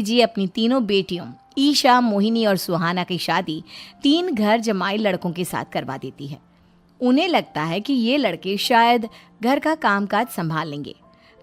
जी अपनी तीनों बेटियों ईशा, मोहिनी और सुहाना की शादी 3 घर जमाई लड़कों के साथ करवा देती है। उन्हें लगता है कि ये लड़के शायद घर का कामकाज संभाल लेंगे,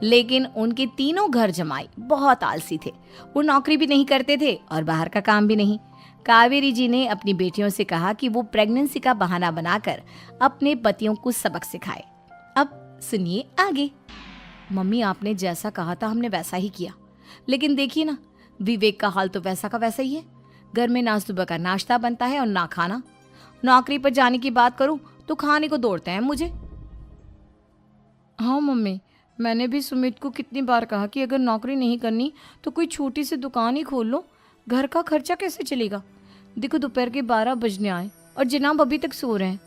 लेकिन उनके तीनों घर जमाई बहुत आलसी थे। वो नौकरी भी नहीं करते थे और बाहर का काम भी नहीं। कावेरी जी ने अपनी बेटियों से कहा कि वो प्रेगनेंसी का बहाना बनाकर अपने पतियों को सबक सिखाए। अब सुनिए आगे। मम्मी, आपने जैसा कहा था हमने वैसा ही किया, लेकिन देखिए ना, विवेक का हाल तो वैसा का वैसा ही है। घर में ना सुबह का नाश्ता बनता है और ना खाना। नौकरी पर जाने की बात करूं तो खाने को दौड़ते हैं मुझे। हाँ मम्मी, मैंने भी सुमित को कितनी बार कहा कि अगर नौकरी नहीं करनी तो कोई छोटी सी दुकान ही खोल लो, घर का खर्चा कैसे चलेगा। देखो दोपहर के 12 बजने आए और जनाब अभी तक सो रहे हैं।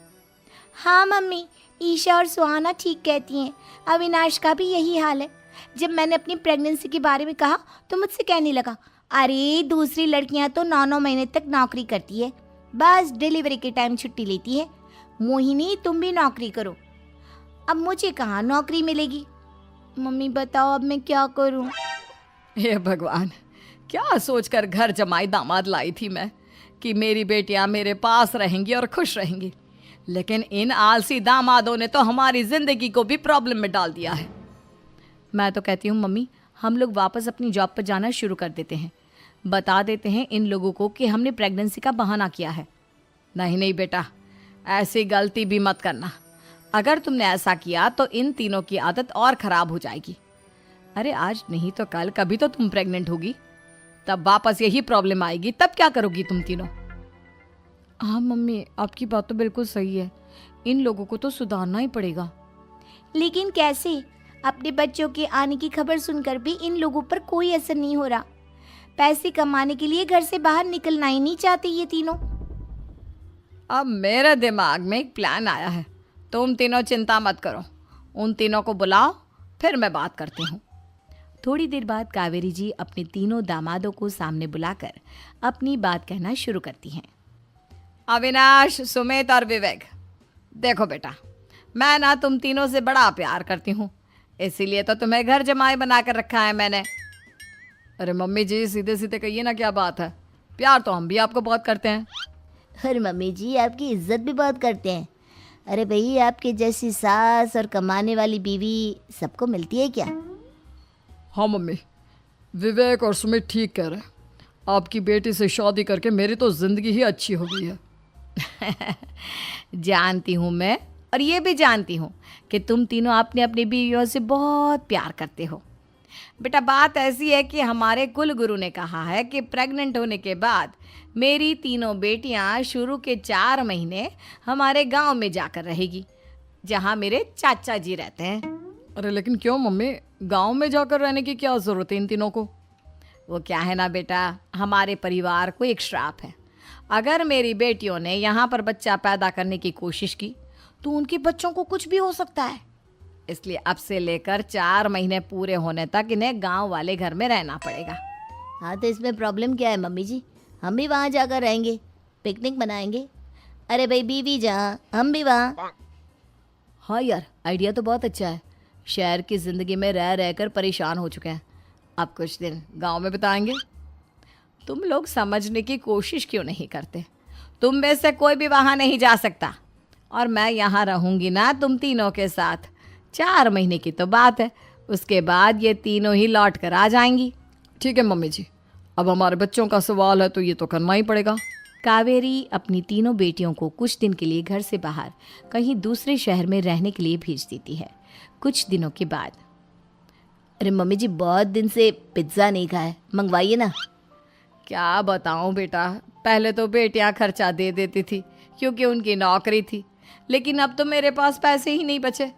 हाँ मम्मी, ईशा और सुहाना ठीक कहती हैं। अविनाश का भी यही हाल है। जब मैंने अपनी प्रेगनेंसी के बारे में कहा तो मुझसे कहने लगा, अरे दूसरी लड़कियां तो 9-9 महीने तक नौकरी करती है, बस डिलीवरी के टाइम छुट्टी लेती है। मोहिनी, तुम भी नौकरी करो। अब मुझे कहाँ नौकरी मिलेगी। मम्मी बताओ अब मैं क्या करूँ। हे भगवान, क्या सोचकर घर जमाई दामाद लाई थी मैं कि मेरी बेटियां मेरे पास रहेंगी और खुश रहेंगी, लेकिन इन आलसी दामादों ने तो हमारी जिंदगी को भी प्रॉब्लम में डाल दिया है। मैं तो कहती हूँ मम्मी, हम लोग वापस अपनी जॉब पर जाना शुरू कर देते हैं। बता देते हैं इन लोगों को कि हमने प्रेगनेंसी का बहाना किया है। नहीं नहीं बेटा, ऐसी गलती भी मत करना। अगर तुमने ऐसा किया तो इन तीनों की आदत और ख़राब हो जाएगी। अरे आज नहीं तो कल कभी तो तुम प्रेग्नेंट होगी, तब वापस यही प्रॉब्लम आएगी। तब क्या करोगी तुम तीनों। हाँ मम्मी, आपकी बात तो बिल्कुल सही है। इन लोगों को तो सुधारना ही पड़ेगा। लेकिन कैसे? अपने बच्चों के आने की खबर सुनकर भी इन लोगों पर कोई असर नहीं हो रहा। पैसे कमाने के लिए घर से बाहर निकलना ही नहीं चाहते ये तीनों। अब मेरे दिमाग में एक प्लान आया है। तुम तीनों चिंता मत करो, उन तीनों को बुलाओ, फिर मैं बात करती हूँ। थोड़ी देर बाद कावेरी जी अपने तीनों दामादों को सामने बुलाकर अपनी बात कहना शुरू करती हैं। अविनाश, सुमित और विवेक, देखो बेटा, मैं ना तुम तीनों से बड़ा प्यार करती हूँ, इसीलिए तो तुम्हें घर जमाई बना कर रखा है मैंने। अरे मम्मी जी, सीधे सीधे कहिए ना, क्या बात है। प्यार तो हम भी आपको बहुत करते हैं। अरे मम्मी जी, आपकी इज्जत भी बहुत करते हैं। अरे भाई, आपके जैसी सास और कमाने वाली बीवी सबको मिलती है क्या? हाँ मम्मी, विवेक और सुमित ठीक कह रहे हैं। आपकी बेटी से शादी करके मेरी तो ज़िंदगी ही अच्छी हो गई है। जानती हूँ मैं, और ये भी जानती हूँ कि तुम तीनों अपने अपनी बीवियों से बहुत प्यार करते हो। बेटा, बात ऐसी है कि हमारे कुल गुरु ने कहा है कि प्रेग्नेंट होने के बाद मेरी तीनों बेटियां शुरू के 4 महीने हमारे गांव में जाकर रहेगी, जहां मेरे चाचा जी रहते हैं। अरे लेकिन क्यों मम्मी, गांव में जाकर रहने की क्या ज़रूरत है इन तीनों को। वो क्या है ना बेटा, हमारे परिवार को एक श्राप है। अगर मेरी बेटियों ने यहाँ पर बच्चा पैदा करने की कोशिश की तो उनके बच्चों को कुछ भी हो सकता है। इसलिए अब से लेकर 4 महीने पूरे होने तक इन्हें गांव वाले घर में रहना पड़ेगा। हाँ तो इसमें प्रॉब्लम क्या है मम्मी जी, हम भी वहाँ जाकर रहेंगे, पिकनिक मनाएंगे। अरे भाई, बीवी जहाँ हम भी वहाँ। हाँ यार, आइडिया तो बहुत अच्छा है। शहर की ज़िंदगी में रह रहकर परेशान हो चुके हैं, अब कुछ दिन गांव में बिताएंगे। तुम लोग समझने की कोशिश क्यों नहीं करते। तुम में से कोई भी वहाँ नहीं जा सकता, और मैं यहाँ रहूँगी ना तुम तीनों के साथ। 4 महीने की तो बात है, उसके बाद ये तीनों ही लौट कर आ जाएंगी। ठीक है मम्मी जी, अब हमारे बच्चों का सवाल है तो ये तो करना ही पड़ेगा। कावेरी अपनी तीनों बेटियों को कुछ दिन के लिए घर से बाहर कहीं दूसरे शहर में रहने के लिए भेज देती है। कुछ दिनों के बाद, अरे मम्मी जी, बहुत दिन से पिज्ज़ा नहीं खाया, मंगवाइए ना। क्या बताऊं बेटा, पहले तो बेटियां खर्चा दे देती थी क्योंकि उनकी नौकरी थी, लेकिन अब तो मेरे पास पैसे ही नहीं बचे।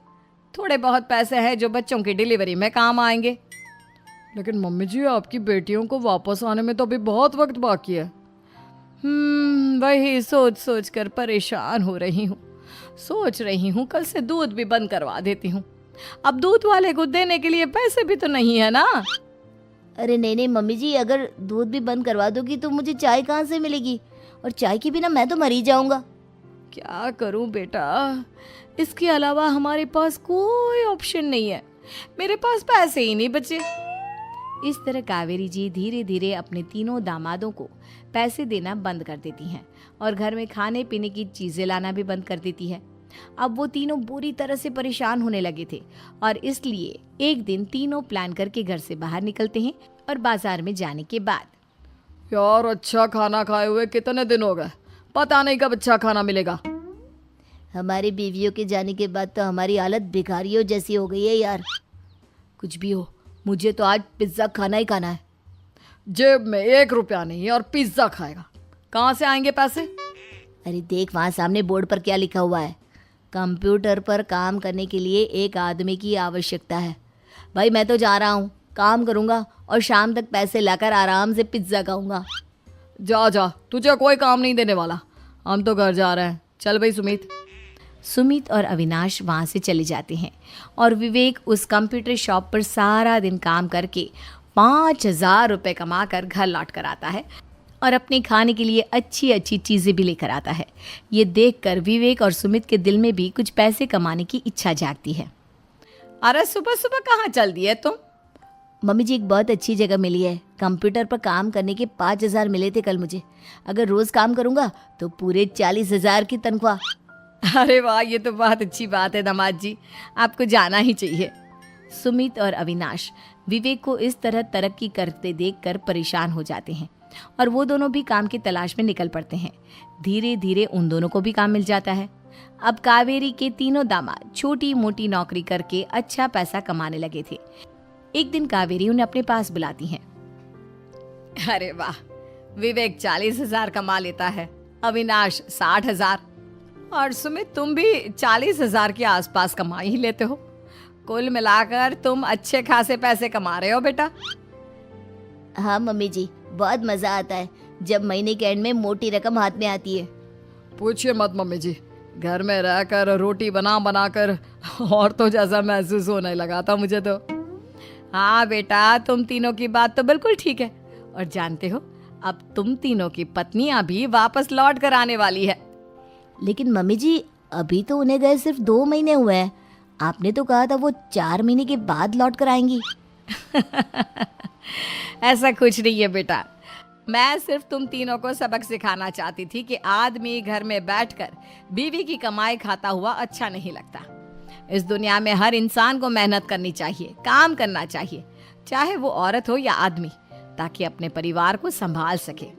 थोड़े बहुत पैसे हैं जो बच्चों की डिलीवरी में काम आएंगे। लेकिन मम्मी जी, आपकी बेटियों को वापस आने में तो अभी बहुत वक्त बाकी है। वही सोच सोच कर परेशान हो रही हूँ। सोच रही हूँ कल से दूध भी बंद करवा देती हूँ। अब दूध वाले को देने के लिए पैसे भी तो नहीं है ना। अरे नहीं नहीं मम्मी जी, अगर दूध भी बंद करवा दोगी तो मुझे चाय कहाँ से मिलेगी, और चाय के बिना मैं तो मर ही जाऊँगा। क्या करूँ बेटा, इसके अलावा हमारे पास कोई ऑप्शन नहीं है। मेरे पास पैसे ही नहीं बचे। इस तरह कावेरी जी धीरे धीरे अपने तीनों दामादों को पैसे देना बंद कर देती हैं और घर में खाने पीने की चीजें लाना भी बंद कर देती है। अब वो तीनों बुरी तरह से परेशान होने लगे थे और इसलिए एक दिन तीनों प्लान करके घर से बाहर निकलते हैं और बाजार में जाने के बाद यार अच्छा खाना खाए हुए कितने दिन हो गए, पता नहीं कब अच्छा खाना मिलेगा। हमारी बीवियों के जाने के बाद तो हमारी हालत भिखारियों जैसी हो गई है यार। कुछ भी हो, मुझे तो आज पिज्ज़ा खाना ही खाना है। जेब में 1 रुपया नहीं और पिज्जा खाएगा, कहाँ से आएंगे पैसे? अरे देख वहाँ सामने बोर्ड पर क्या लिखा हुआ है, कंप्यूटर पर काम करने के लिए एक आदमी की आवश्यकता है। भाई मैं तो जा रहा हूँ, काम करूँगा और शाम तक पैसे लाकर आराम से पिज्ज़ा खाऊंगा। जा जा, तुझे कोई काम नहीं देने वाला, हम तो घर जा रहे हैं। चल भाई सुमित। सुमित और अविनाश वहाँ से चले जाते हैं और विवेक उस कंप्यूटर शॉप पर सारा दिन काम करके 5,000 रुपये कमा कर घर लौट कर आता है और अपने खाने के लिए अच्छी अच्छी चीज़ें भी लेकर आता है। ये देखकर विवेक और सुमित के दिल में भी कुछ पैसे कमाने की इच्छा जागती है। अरे सुबह सुबह कहाँ चल दिए तुम? मम्मी जी एक बहुत अच्छी जगह मिली है, कंप्यूटर पर काम करने के 5,000 मिले थे कल मुझे। अगर रोज़ काम करूँगा तो पूरे 40,000 की तनख्वाह। अरे वाह, ये तो बहुत अच्छी बात है दामाद जी, आपको जाना ही चाहिए। सुमित और अविनाश विवेक को इस तरह तरक्की करते देखकर परेशान हो जाते हैं और वो दोनों भी काम की तलाश में निकल पड़ते हैं। धीरे धीरे उन दोनों को भी काम मिल जाता है। अब कावेरी के तीनों दामाद छोटी मोटी नौकरी करके अच्छा पैसा कमाने लगे थे। एक दिन कावेरी उन्हें अपने पास बुलाती हैं। अरे वाह, विवेक 40,000 कमा लेता है, अविनाश 60,000 और सुमित तुम भी 40,000 के आसपास कमा ही लेते हो। कुल मिलाकर तुम अच्छे खासे पैसे कमा रहे हो बेटा। हाँ मम्मी जी, बहुत मज़ा आता है जब महीने के एंड में मोटी रकम हाथ में आती है। पूछिए मत मम्मी जी, घर में रहकर रोटी बना बना कर और तो जैसा महसूस होने लगा था मुझे तो। हाँ बेटा, तुम तीनों की बात तो बिल्कुल ठीक है और जानते हो अब तुम तीनों की पत्नियां भी वापस लौट कर आने वाली है। लेकिन मम्मी जी अभी तो उन्हें गए सिर्फ 2 महीने हुए हैं, आपने तो कहा था वो 4 महीने के बाद लौट कर आएंगी। ऐसा कुछ नहीं है बेटा, मैं सिर्फ तुम तीनों को सबक सिखाना चाहती थी कि आदमी घर में बैठकर बीवी की कमाई खाता हुआ अच्छा नहीं लगता। इस दुनिया में हर इंसान को मेहनत करनी चाहिए, काम करना चाहिए, चाहे वो औरत हो या आदमी, ताकि अपने परिवार को संभाल सके।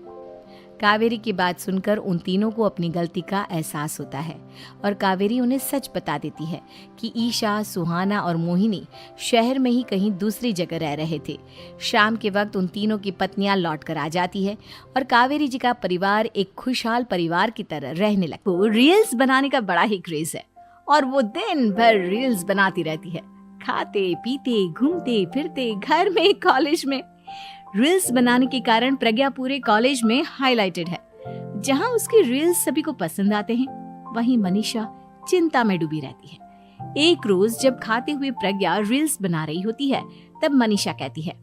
कावेरी की बात सुनकर उन तीनों को अपनी गलती का एहसास होता है और कावेरी उन्हें सच बता देती है कि ईशा, सुहाना और मोहिनी शहर में ही कहीं दूसरी जगह रह रहे थे। शाम के वक्त उन तीनों की पत्नियां लौट कर आ जाती है और कावेरी जी का परिवार एक खुशहाल परिवार की तरह रहने लगता है। रील्स बनाने का बड़ा ही क्रेज है और वो दिन भर रील्स बनाती रहती है, खाते पीते घूमते फिरते घर में कॉलेज में। रील्स बनाने के कारण प्रज्ञा पूरे कॉलेज में हाईलाइटेड है। जहां उसकी रील्स सभी को पसंद आते हैं, वहीं मनीषा चिंता में डूबी रहती है। एक रोज जब खाते हुए प्रज्ञा रील्स बना रही होती है, तब मनीषा कहती है,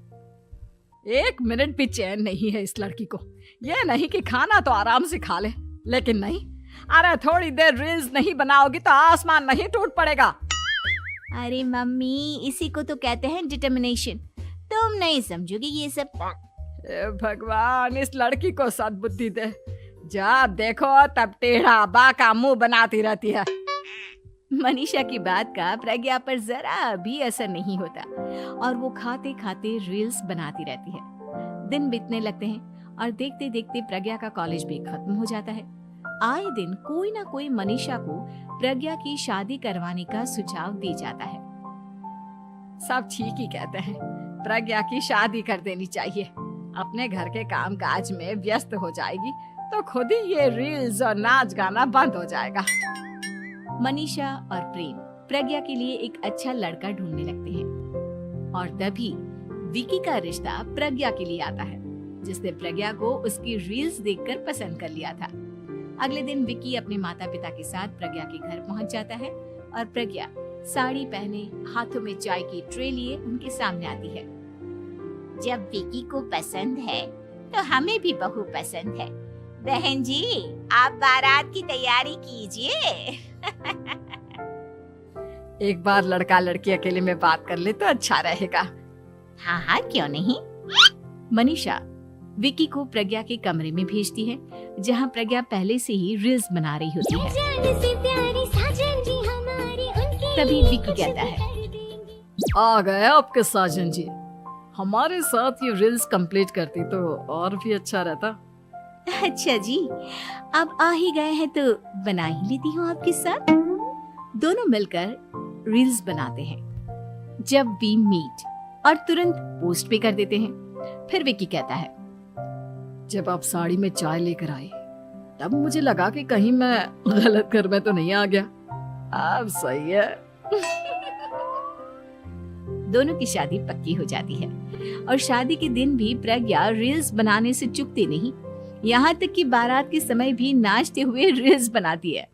1 मिनट भी चैन नहीं है इस लड़की को। ये नहीं कि खाना तो आराम से खा ले, लेकिन नहीं, अरे थोड़ी देर रील्स नहीं बनाओगी तो आसमान नहीं टूट पड़ेगा। अरे मम्मी, इसी को तो कहते हैं डिटर्मिनेशन, तुम नहीं समझोगी ये सब। भगवान इस लड़की को सद्बुद्धि दे, जब देखो तब टेढ़ा बाका मुंह बनाती रहती है। मनीषा की बात का प्रज्ञा पर जरा भी असर नहीं होता और वो खाते खाते रील्स बनाती रहती है। दिन बीतने लगते हैं और देखते देखते प्रज्ञा का कॉलेज भी खत्म हो जाता है। आए दिन कोई ना कोई मनीषा को प्रज्ञा की शादी करवाने का सुझाव दी जाता है। सब ठीक ही कहते हैं, प्रज्ञा की शादी कर देनी चाहिए। अपने घर के कामकाज में व्यस्त हो जाएगी तो खुद ही ये रील्स और नाच गाना बंद हो जाएगा। मनीषा और प्रेम प्रज्ञा के लिए एक अच्छा लड़का ढूंढने लगते हैं और तभी विकी का रिश्ता प्रज्ञा के लिए आता है, जिसने प्रज्ञा को उसकी रील्स देखकर पसंद कर लिया था। अगले दिन विकी अपने माता पिता के साथ प्रज्ञा के घर पहुंच जाता है और प्रज्ञा साड़ी पहने हाथों में चाय की ट्रे लिए उनके सामने आती है। जब विकी को पसंद है तो हमें भी बहू पसंद है। बहन जी, आप बारात की तैयारी कीजिए। एक बार लड़का लड़की अकेले में बात कर ले तो अच्छा रहेगा। हाँ हाँ, क्यों नहीं। मनीषा विकी को प्रज्ञा के कमरे में भेजती है, जहाँ प्रज्ञा पहले से ही रील्स बना रही होती है। तभी विकी कहता है, आ गए आपके साजन जी। हमारे साथ ये रील्स कंप्लीट करती तो और भी अच्छा रहता। अच्छा जी, अब आ ही गए हैं तो बना ही लेती हूँ आपके साथ। दोनों मिलकर रील्स बनाते हैं। जब वी मीट और तुरंत पोस्ट भी कर देते हैं। फिर विकी कहता है, जब आप साड़ी में चाय लेकर आई तब मुझे लगा कि कहीं मैं गलत घर में तो नहीं आ गया। अब सही है। दोनों की शादी पक्की हो जाती है और शादी के दिन भी प्रज्ञा रील्स बनाने से चूकती नहीं। यहाँ तक कि बारात के समय भी नाचते हुए रील्स बनाती है।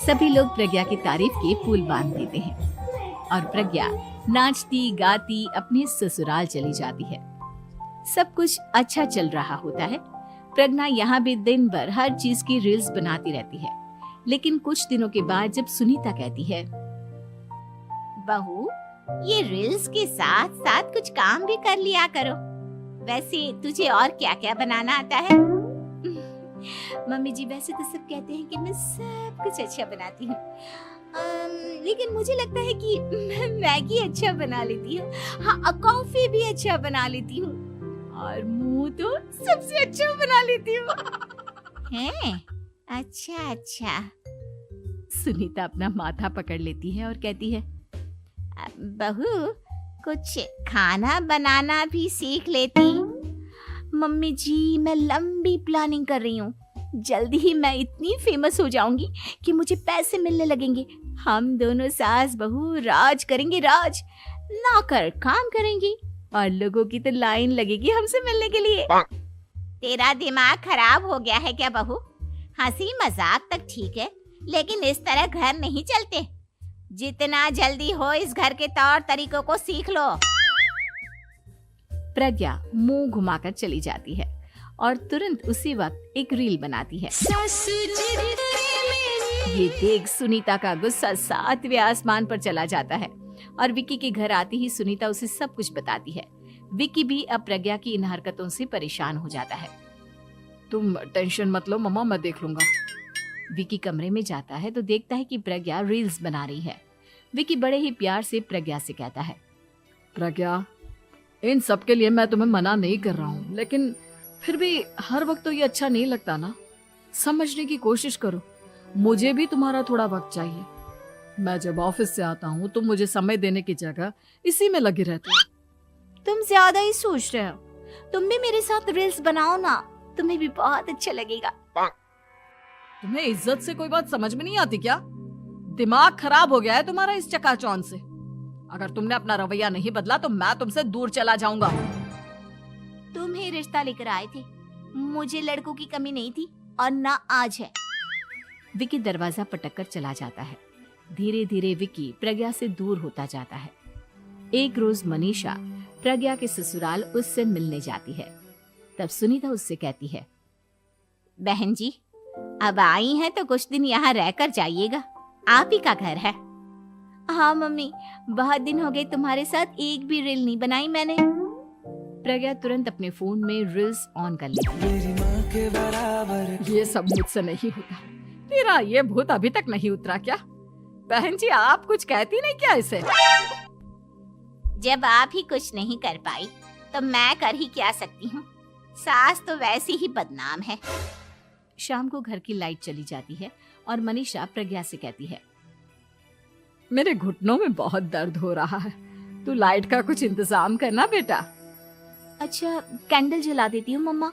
सभी लोग प्रज्ञा की तारीफ के पुल बांध देते हैं और प्रज्ञा नाचती गाती अपने ससुराल चली जाती है। सब कुछ अच्छा चल रहा होता है। प्रज्ञा यहाँ भी दिन भर हर चीज की रील्स बनाती रहती है। लेकिन कुछ दिनों के बाद जब सुनीता कहती है, बहू, ये रील्स के साथ साथ कुछ काम भी कर लिया करो। वैसे तुझे और क्या क्या बनाना आता है? मम्मी जी, वैसे तो सब कहते हैं कि मैं सब कुछ अच्छा बनाती हूँ, लेकिन मुझे लगता है कि मैं मैगी अच्छा बना लेती हूँ। हाँ, कॉफी भी अच्छा बना लेती हूँ और मुंह तो सबसे अच्छा बना लेती हूँ। हैं? अच्छा अच्छा। सुनीता अपना माथा पकड़ लेती है और कहती है, बहू, कुछ खाना बनाना भी सीख लेती। मम्मी जी, मैं लंबी प्लानिंग कर रही हूँ। जल्दी ही मैं इतनी फेमस हो जाऊंगी कि मुझे पैसे मिलने लगेंगे। हम दोनों सास बहू राज करेंगे, राज। नौकर काम करेंगी और लोगों की तो लाइन लगेगी हमसे मिलने के लिए। तेरा दिमाग खराब हो गया है क्या बहू? हंसी मजाक तक ठीक है, लेकिन इस तरह घर नहीं चलते। जितना जल्दी हो इस घर के तौर तरीकों को सीख लो। प्रज्ञा मुंह घुमाकर चली जाती है और तुरंत उसी वक्त एक रील बनाती है। ये देख सुनीता का गुस्सा 7वें आसमान पर चला जाता है और विकी के घर आती ही सुनीता उसे सब कुछ बताती है। विकी भी अब प्रज्ञा की इन हरकतों से परेशान हो जाता है। तुम टेंशन मत लो मम्मा, मैं देख लूंगा। विकी कमरे में जाता है तो देखता है कि प्रज्ञा रील्स बना रही है। विकी बड़े ही प्यार से प्रज्ञा से कहता है, प्रज्ञा, इन सब के लिए मैं तुम्हें मना नहीं कर रहा हूँ, लेकिन फिर भी हर वक्त तो ये अच्छा नहीं लगता ना। समझने की कोशिश करो, मुझे भी तुम्हारा थोड़ा वक्त चाहिए। मैं जब ऑफिस से आता हूँ तो मुझे समय देने की जगह इसी में लगे रहते हो। तुम ज्यादा ही सोच रहे हो। तुम भी मेरे साथ रील्स बनाओ ना, तुम्हें भी बहुत अच्छा लगेगा। तुम्हें इज्जत से कोई बात समझ में नहीं आती क्या? दिमाग खराब हो गया है तुम्हारा इस चकाचौंध से। अगर तुमने अपना रवैया नहीं बदला तो मैं तुमसे दूर चला जाऊंगा। तुम ही रिश्ता लेकर आए थे, मुझे लड़कों की कमी नहीं थी और ना आज है। विकी दरवाजा पटककर चला जाता है। धीरे धीरे विकी प्रज्ञा से दूर होता जाता है। एक रोज मनीषा प्रज्ञा के ससुराल उससे मिलने जाती है। तब सुनीता उससे कहती है, बहन जी, अब आई हैं तो कुछ दिन यहाँ रहकर जाइएगा। आप ही का घर है। हाँ मम्मी, बहुत दिन हो गए तुम्हारे साथ एक भी रील नहीं बनाई मैंने। प्रज्ञा तुरंत अपने फोन में रील्स ऑन कर लेती। ये सब मुझसे नहीं होता। तेरा ये भूत अभी तक नहीं उतरा क्या? बहन जी, आप कुछ कहती नहीं क्या इसे? जब आप ही कुछ नहीं कर पाई तो मैं कर ही क्या सकती हूँ। सास तो वैसी ही बदनाम है। शाम को घर की लाइट चली जाती है और मनीषा प्रज्ञा से कहती है, मेरे घुटनों में बहुत दर्द हो रहा है, तू लाइट का कुछ इंतजाम करना बेटा। अच्छा, कैंडल जला देती हूँ मम्मा।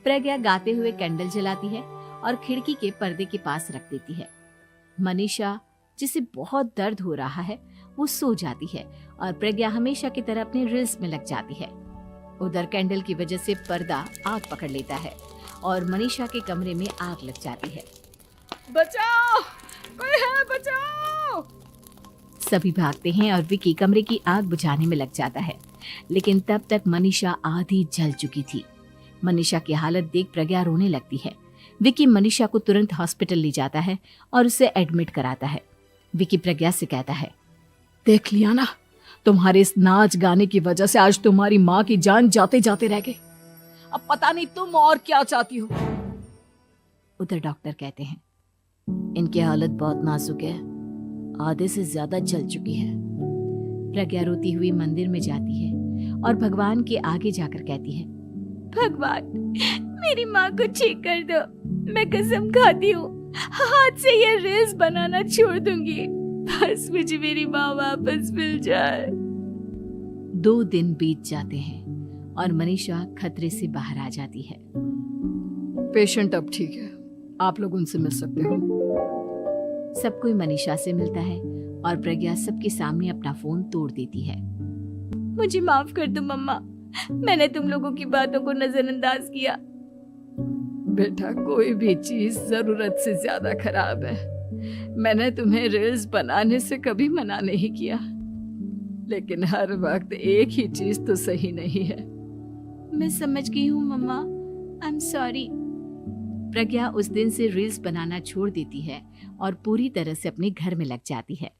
प्रज्ञा गाते हुए कैंडल जलाती है और खिड़की के पर्दे के पास रख देती है। मनीषा, जिसे बहुत दर्द हो रहा है, वो सो जाती है और प्रज्ञा हमेशा की तरह अपने रील्स में लग जाती है। उधर कैंडल की वजह से पर्दा आग पकड़ लेता है और मनीषा के कमरे में आग लग जाती है। बचाओ, कोई है, बचाओ। सभी भागते हैं और विकी कमरे की आग बुझाने में लग जाता है, लेकिन तब तक मनीषा आधी जल चुकी थी। मनीषा की हालत देख प्रज्ञा रोने लगती है। विकी मनीषा को तुरंत हॉस्पिटल ले जाता है और उसे एडमिट कराता है। विकी प्रज्ञा से कहता है, देख लिया ना, तुम्हारे इस नाच गाने की वजह से आज तुम्हारी माँ की जान जाते जाते रह गई। अब पता नहीं तुम और क्या चाहती हो। उधर डॉक्टर कहते हैं, इनकी हालत बहुत नाजुक है, आधे से ज्यादा चल चुकी है। प्रज्ञा रोती हुई मंदिर में जाती है और भगवान के आगे जाकर कहती है, भगवान मेरी माँ को ठीक कर दो। मैं कसम खाती हूँ हाथ से ये रील्स बनाना छोड़ दूंगी, बस मुझे मेरी माँ वापस मिल जाए। 2 दिन बीत जाते हैं और मनीषा खतरे से बाहर आ जाती है। पेशेंट अब ठीक है, आप लोग उनसे मिल सकते हो। सब कोई मनीषा से मिलता है और प्रज्ञा सबके सामने अपना फोन तोड़ देती है। मुझे माफ कर दो मम्मा, मैंने तुम लोगों की बातों को नजरअंदाज किया। बेटा, कोई भी चीज जरूरत से ज्यादा खराब है। मैंने तुम्हें रील्स बनाने से कभी मना नहीं किया, लेकिन हर वक्त एक ही चीज तो सही नहीं है। मैं समझ गई हूँ मम्मा, आई एम सॉरी। प्रज्ञा उस दिन से रील्स बनाना छोड़ देती है और पूरी तरह से अपने घर में लग जाती है।